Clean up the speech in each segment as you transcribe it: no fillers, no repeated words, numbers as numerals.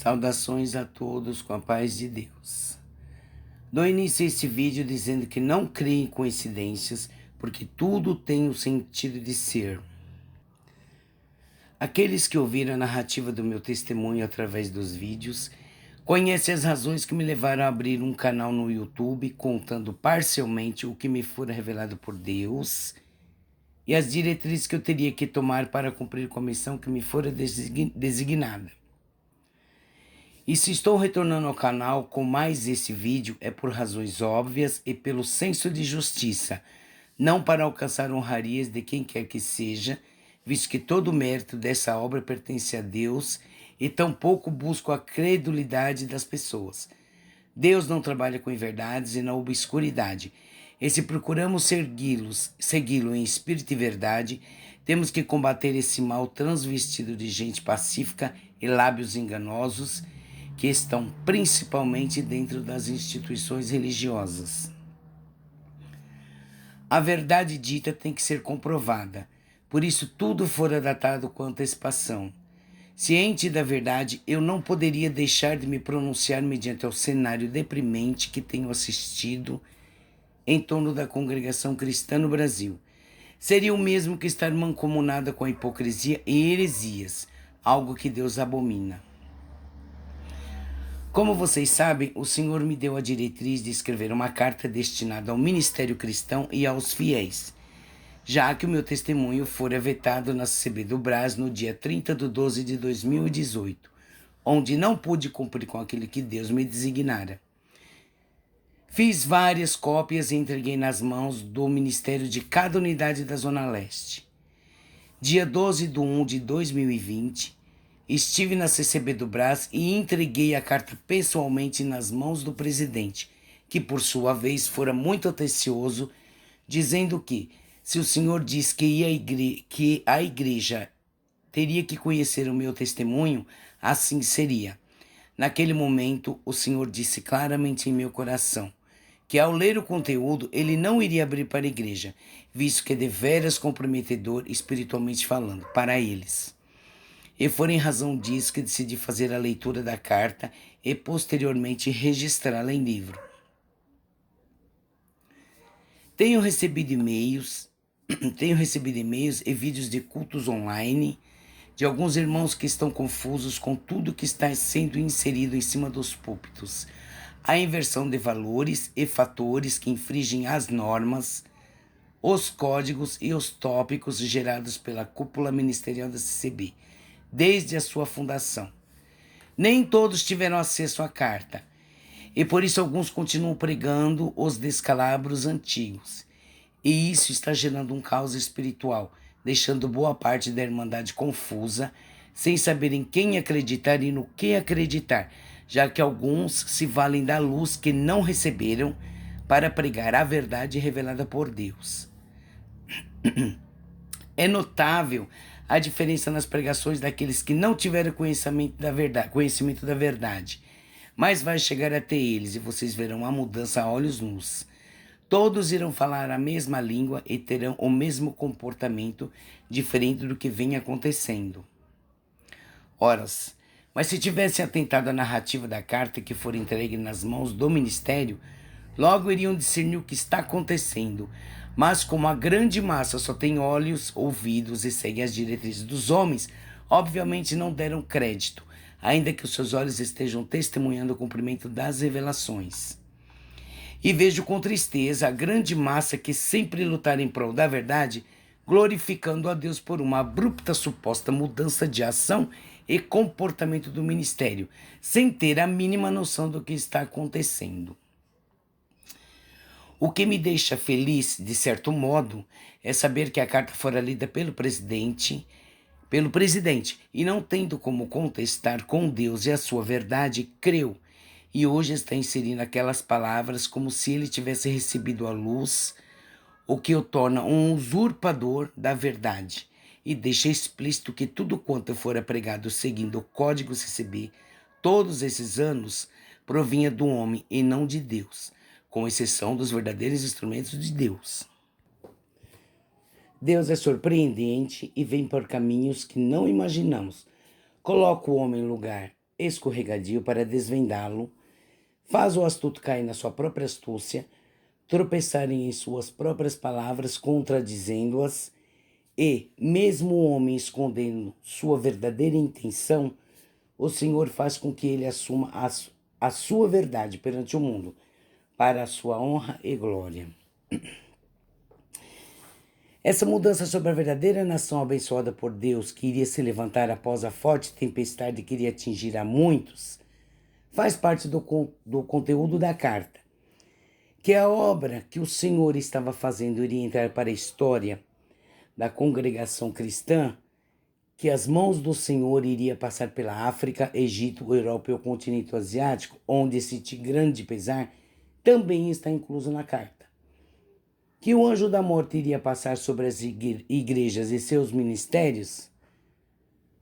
Saudações a todos com a paz de Deus. Dou início a este vídeo dizendo que não creio em coincidências, porque tudo tem o sentido de ser. Aqueles que ouviram a narrativa do meu testemunho através dos vídeos conhecem as razões que me levaram a abrir um canal no YouTube contando parcialmente o que me fora revelado por Deus e as diretrizes que eu teria que tomar para cumprir com a missão que me fora designada. E se estou retornando ao canal com mais esse vídeo é por razões óbvias e pelo senso de justiça, não para alcançar honrarias de quem quer que seja, visto que todo o mérito dessa obra pertence a Deus e tampouco busco a credulidade das pessoas. Deus não trabalha com inverdades e na obscuridade. E se procuramos segui-lo em espírito e verdade, temos que combater esse mal transvestido de gente pacífica e lábios enganosos, que estão principalmente dentro das instituições religiosas. A verdade dita tem que ser comprovada, por isso tudo fora datado com antecipação. Ciente da verdade, eu não poderia deixar de me pronunciar mediante o cenário deprimente que tenho assistido em torno da congregação cristã no Brasil. Seria o mesmo que estar mancomunada com a hipocrisia e heresias, algo que Deus abomina. Como vocês sabem, o Senhor me deu a diretriz de escrever uma carta destinada ao ministério cristão e aos fiéis, já que o meu testemunho fora vetado na CCB do Brás no dia 30 de 12 de 2018, onde não pude cumprir com aquilo que Deus me designara. Fiz várias cópias e entreguei nas mãos do ministério de cada unidade da Zona Leste. Dia 12 de 1 de 2020, estive na CCB do Brás e entreguei a carta pessoalmente nas mãos do presidente, que por sua vez fora muito atencioso, dizendo que, se o senhor diz que a igreja teria que conhecer o meu testemunho, assim seria. Naquele momento, o senhor disse claramente em meu coração que ao ler o conteúdo ele não iria abrir para a igreja, visto que é deveras comprometedor espiritualmente falando, para eles. E foi em razão disso que decidi fazer a leitura da carta e posteriormente registrá-la em livro. Tenho recebido e-mails e vídeos de cultos online de alguns irmãos que estão confusos com tudo que está sendo inserido em cima dos púlpitos. A inversão de valores e fatores que infringem as normas, os códigos e os tópicos gerados pela cúpula ministerial da CCB, desde a sua fundação. Nem todos tiveram acesso à carta, e por isso alguns continuam pregando os descalabros antigos. E isso está gerando um caos espiritual, deixando boa parte da Irmandade confusa, sem saber em quem acreditar e no que acreditar, já que alguns se valem da luz que não receberam para pregar a verdade revelada por Deus. É notável a diferença nas pregações daqueles que não tiveram conhecimento da verdade, mas vai chegar até eles e vocês verão a mudança a olhos nus. Todos irão falar a mesma língua e terão o mesmo comportamento, diferente do que vem acontecendo. Horas. Mas se tivessem atentado à narrativa da carta que for entregue nas mãos do ministério, logo iriam discernir o que está acontecendo. Mas como a grande massa só tem olhos, ouvidos e segue as diretrizes dos homens, obviamente não deram crédito, ainda que os seus olhos estejam testemunhando o cumprimento das revelações. E vejo com tristeza a grande massa que sempre lutar em prol da verdade, glorificando a Deus por uma abrupta suposta mudança de ação e comportamento do ministério, sem ter a mínima noção do que está acontecendo. O que me deixa feliz, de certo modo, é saber que a carta fora lida pelo presidente, e não tendo como contestar com Deus e a sua verdade, creu, e hoje está inserindo aquelas palavras como se ele tivesse recebido a luz, o que o torna um usurpador da verdade, e deixa explícito que tudo quanto fora pregado seguindo o código CCB, todos esses anos, provinha do homem e não de Deus, com exceção dos verdadeiros instrumentos de Deus. Deus é surpreendente e vem por caminhos que não imaginamos. Coloca o homem em lugar escorregadio para desvendá-lo, faz o astuto cair na sua própria astúcia, tropeçarem em suas próprias palavras, contradizendo-as, e, mesmo o homem escondendo sua verdadeira intenção, o Senhor faz com que ele assuma a sua verdade perante o mundo, para a sua honra e glória. Essa mudança sobre a verdadeira nação abençoada por Deus, que iria se levantar após a forte tempestade que iria atingir a muitos, faz parte do conteúdo da carta, que a obra que o Senhor estava fazendo iria entrar para a história da congregação cristã, que as mãos do Senhor iria passar pela África, Egito, Europa e o continente asiático, onde esse grande pesar também está incluso na carta. Que o anjo da morte iria passar sobre as igrejas e seus ministérios,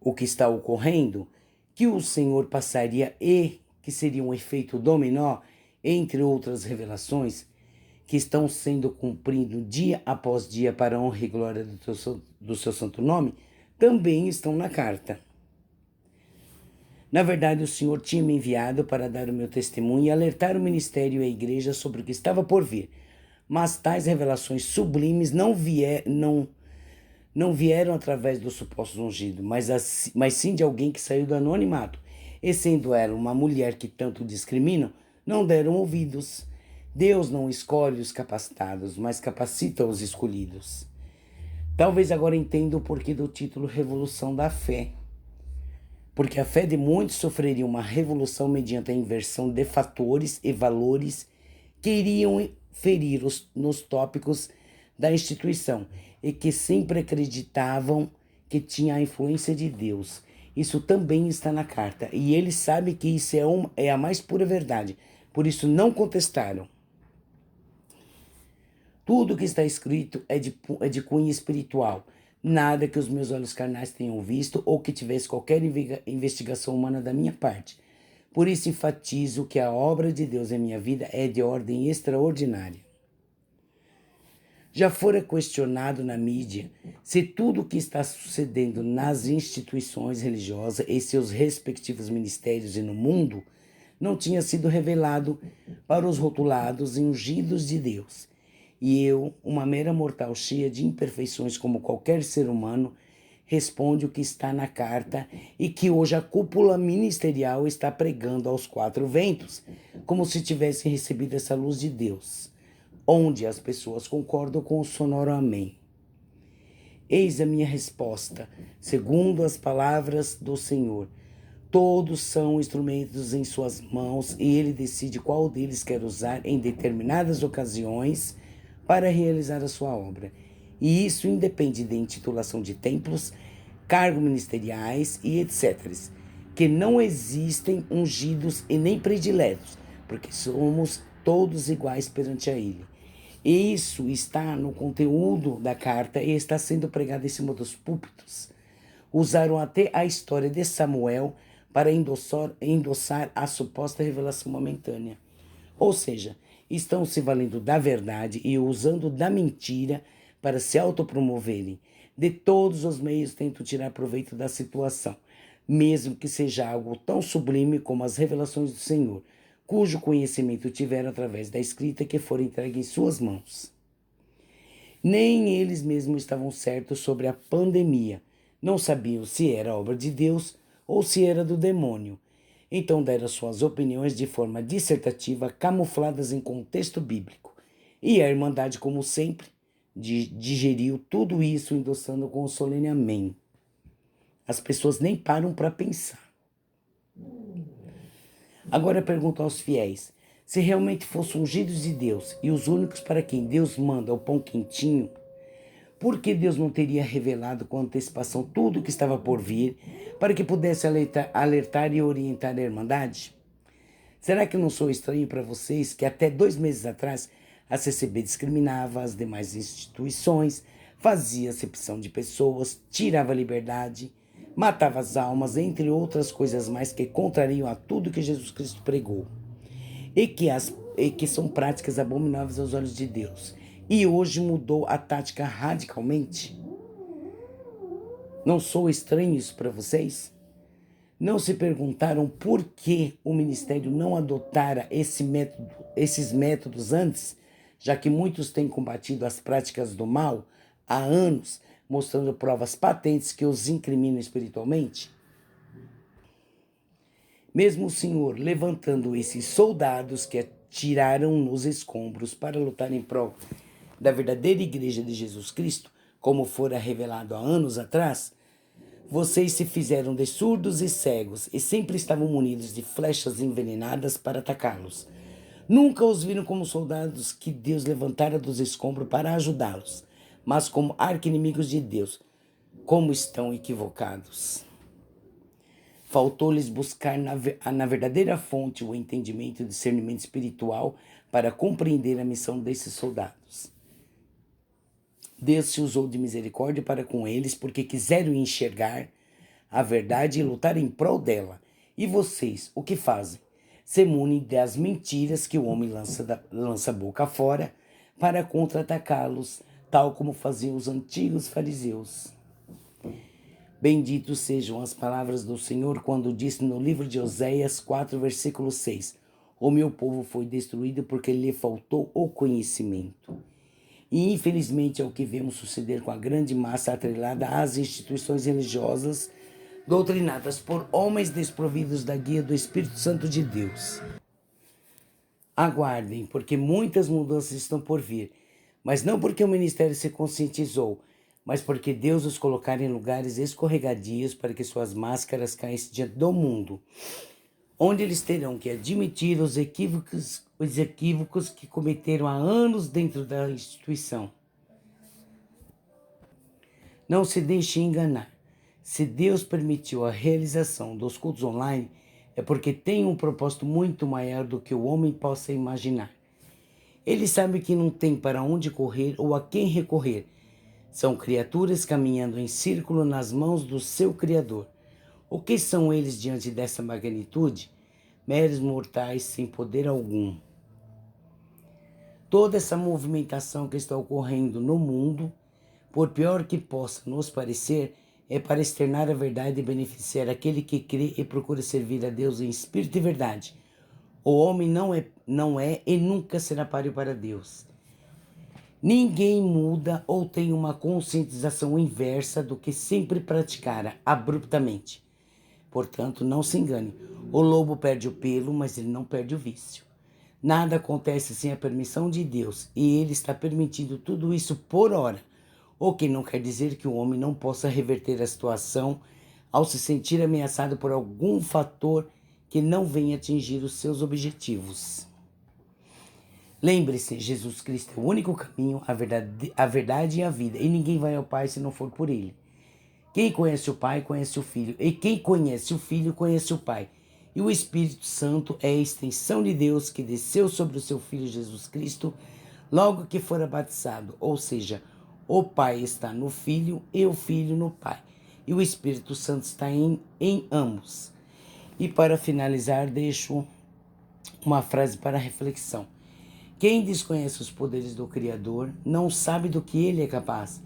o que está ocorrendo, que o Senhor passaria e que seria um efeito dominó, entre outras revelações, que estão sendo cumpridos dia após dia para a honra e glória do seu santo nome, também estão na carta. Na verdade, o Senhor tinha me enviado para dar o meu testemunho e alertar o ministério e a igreja sobre o que estava por vir. Mas tais revelações sublimes não vieram através do suposto ungido, mas sim de alguém que saiu do anonimato. E sendo ela uma mulher que tanto discriminam, não deram ouvidos. Deus não escolhe os capacitados, mas capacita os escolhidos. Talvez agora entenda o porquê do título Revolução da Fé. Porque a fé de muitos sofreria uma revolução mediante a inversão de fatores e valores que iriam ferir nos tópicos da instituição e que sempre acreditavam que tinha a influência de Deus. Isso também está na carta e eles sabem que isso é a mais pura verdade, por isso não contestaram. Tudo que está escrito é de cunho espiritual, nada que os meus olhos carnais tenham visto ou que tivesse qualquer investigação humana da minha parte. Por isso enfatizo que a obra de Deus em minha vida é de ordem extraordinária. Já fora questionado na mídia se tudo o que está sucedendo nas instituições religiosas e seus respectivos ministérios e no mundo não tinha sido revelado para os rotulados e ungidos de Deus. E eu, uma mera mortal cheia de imperfeições como qualquer ser humano, responde o que está na carta e que hoje a cúpula ministerial está pregando aos quatro ventos, como se tivesse recebido essa luz de Deus, onde as pessoas concordam com o sonoro amém. Eis a minha resposta, segundo as palavras do Senhor. Todos são instrumentos em suas mãos e ele decide qual deles quer usar em determinadas ocasiões para realizar a sua obra. E isso independe de intitulação de templos, cargos ministeriais e etc., que não existem ungidos e nem prediletos, porque somos todos iguais perante a ele. E isso está no conteúdo da carta e está sendo pregado em cima dos púlpitos. Usaram até a história de Samuel para endossar a suposta revelação momentânea. Ou seja, estão se valendo da verdade e usando da mentira para se autopromoverem. De todos os meios tentam tirar proveito da situação, mesmo que seja algo tão sublime como as revelações do Senhor, cujo conhecimento tiveram através da escrita que foram entregue em suas mãos. Nem eles mesmos estavam certos sobre a pandemia. Não sabiam se era obra de Deus ou se era do demônio. Então deram suas opiniões de forma dissertativa, camufladas em contexto bíblico. E a Irmandade, como sempre, digeriu tudo isso endossando com o solene amém. As pessoas nem param para pensar. Agora eu pergunto aos fiéis, se realmente fossem ungidos de Deus e os únicos para quem Deus manda o pão quentinho, por que Deus não teria revelado com antecipação tudo o que estava por vir para que pudesse alertar e orientar a Irmandade? Será que não sou estranho para vocês que até 2 meses atrás a CCB discriminava as demais instituições, fazia acepção de pessoas, tirava a liberdade, matava as almas, entre outras coisas mais que contrariam a tudo que Jesus Cristo pregou, e que são práticas abomináveis aos olhos de Deus, e hoje mudou a tática radicalmente? Não sou estranho isso para vocês? Não se perguntaram por que o ministério não adotara esses métodos antes, já que muitos têm combatido as práticas do mal há anos, mostrando provas patentes que os incriminam espiritualmente? Mesmo o Senhor levantando esses soldados que atiraram nos escombros para lutar em prol da verdadeira igreja de Jesus Cristo, como fora revelado há anos atrás, vocês se fizeram de surdos e cegos e sempre estavam munidos de flechas envenenadas para atacá-los. Nunca os viram como soldados que Deus levantara dos escombros para ajudá-los, mas como arqui-inimigos de Deus. Como estão equivocados! Faltou-lhes buscar na verdadeira fonte o entendimento e o discernimento espiritual para compreender a missão desses soldados. Deus se usou de misericórdia para com eles porque quiseram enxergar a verdade e lutar em prol dela. E vocês, o que fazem? Se munem das mentiras que o homem lança boca fora para contra-atacá-los, tal como faziam os antigos fariseus. Benditos sejam as palavras do Senhor quando disse no livro de Oséias 4, versículo 6: O meu povo foi destruído porque lhe faltou o conhecimento. E infelizmente é o que vemos suceder com a grande massa atrelada às instituições religiosas doutrinadas por homens desprovidos da guia do Espírito Santo de Deus. Aguardem, porque muitas mudanças estão por vir, mas não porque o ministério se conscientizou, mas porque Deus os colocar em lugares escorregadios para que suas máscaras caíssem diante do mundo, onde eles terão que admitir os equívocos que cometeram há anos dentro da instituição. Não se deixe enganar. Se Deus permitiu a realização dos cultos online, é porque tem um propósito muito maior do que o homem possa imaginar. Ele sabe que não tem para onde correr ou a quem recorrer. São criaturas caminhando em círculo nas mãos do seu Criador. O que são eles diante dessa magnitude? Meros mortais sem poder algum. Toda essa movimentação que está ocorrendo no mundo, por pior que possa nos parecer, é para externar a verdade e beneficiar aquele que crê e procura servir a Deus em espírito e verdade. O homem não é e nunca será páreo para Deus. Ninguém muda ou tem uma conscientização inversa do que sempre praticara abruptamente. Portanto, não se engane. O lobo perde o pelo, mas ele não perde o vício. Nada acontece sem a permissão de Deus, e Ele está permitindo tudo isso por hora. O que não quer dizer que o homem não possa reverter a situação ao se sentir ameaçado por algum fator que não venha atingir os seus objetivos. Lembre-se, Jesus Cristo é o único caminho, a verdade e a vida, e ninguém vai ao Pai se não for por Ele. Quem conhece o Pai, conhece o Filho, e quem conhece o Filho, conhece o Pai. E o Espírito Santo é a extensão de Deus que desceu sobre o seu Filho Jesus Cristo logo que fora batizado, ou seja, o Pai está no Filho e o Filho no Pai. E o Espírito Santo está em ambos. E para finalizar, deixo uma frase para reflexão. Quem desconhece os poderes do Criador não sabe do que ele é capaz,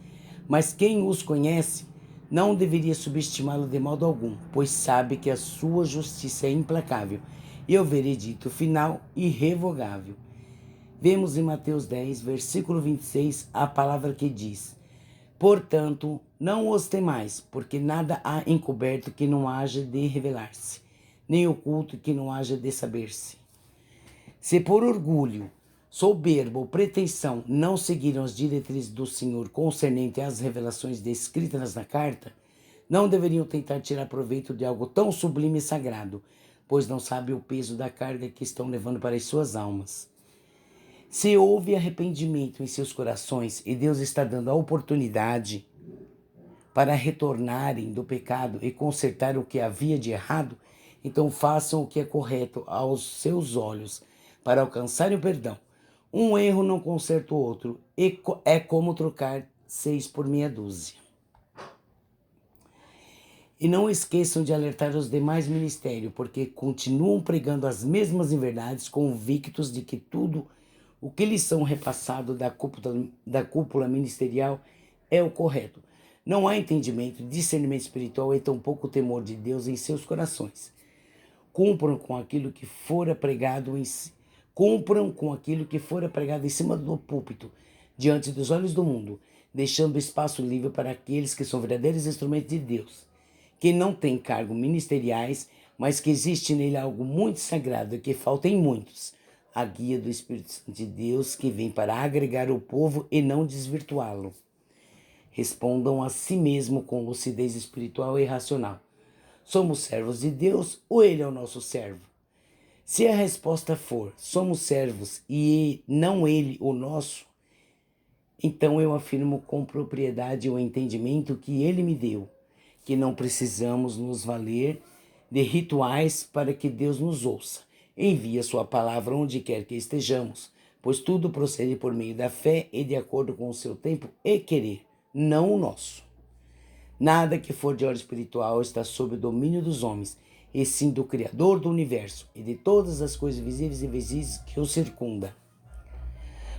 mas quem os conhece não deveria subestimá-lo de modo algum, pois sabe que a sua justiça é implacável e o veredito final irrevogável. Vemos em Mateus 10, versículo 26, a palavra que diz: Portanto, não os temais, porque nada há encoberto que não haja de revelar-se, nem oculto que não haja de saber-se. Se por orgulho, soberba ou pretensão não seguiram as diretrizes do Senhor concernente às revelações descritas na carta, não deveriam tentar tirar proveito de algo tão sublime e sagrado, pois não sabem o peso da carga que estão levando para as suas almas. Se houve arrependimento em seus corações e Deus está dando a oportunidade para retornarem do pecado e consertar o que havia de errado, então façam o que é correto aos seus olhos para alcançarem o perdão. Um erro não conserta o outro, e é como trocar 6 por meia dúzia. E não esqueçam de alertar os demais ministérios, porque continuam pregando as mesmas inverdades, convictos de que tudo o que lhes são repassado da cúpula ministerial é o correto. Não há entendimento, discernimento espiritual e tampouco o temor de Deus em seus corações. Cumpram com aquilo que fora pregado em cima do púlpito, diante dos olhos do mundo, deixando espaço livre para aqueles que são verdadeiros instrumentos de Deus, que não têm cargos ministeriais, mas que existe nele algo muito sagrado e que falta em muitos, a guia do Espírito Santo de Deus, que vem para agregar o povo e não desvirtuá-lo. Respondam a si mesmo com lucidez espiritual e racional. Somos servos de Deus ou Ele é o nosso servo? Se a resposta for, somos servos e não Ele o nosso, então eu afirmo com propriedade o entendimento que Ele me deu, que não precisamos nos valer de rituais para que Deus nos ouça. Envie a sua palavra onde quer que estejamos, pois tudo procede por meio da fé e de acordo com o seu tempo e querer, não o nosso. Nada que for de ordem espiritual está sob o domínio dos homens, e sim do Criador do universo e de todas as coisas visíveis e invisíveis que o circunda.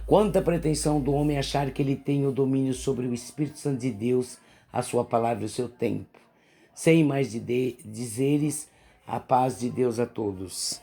Quanta pretensão do homem achar que ele tem o domínio sobre o Espírito Santo de Deus, a sua palavra e o seu tempo. Sem mais dizeres, a paz de Deus a todos.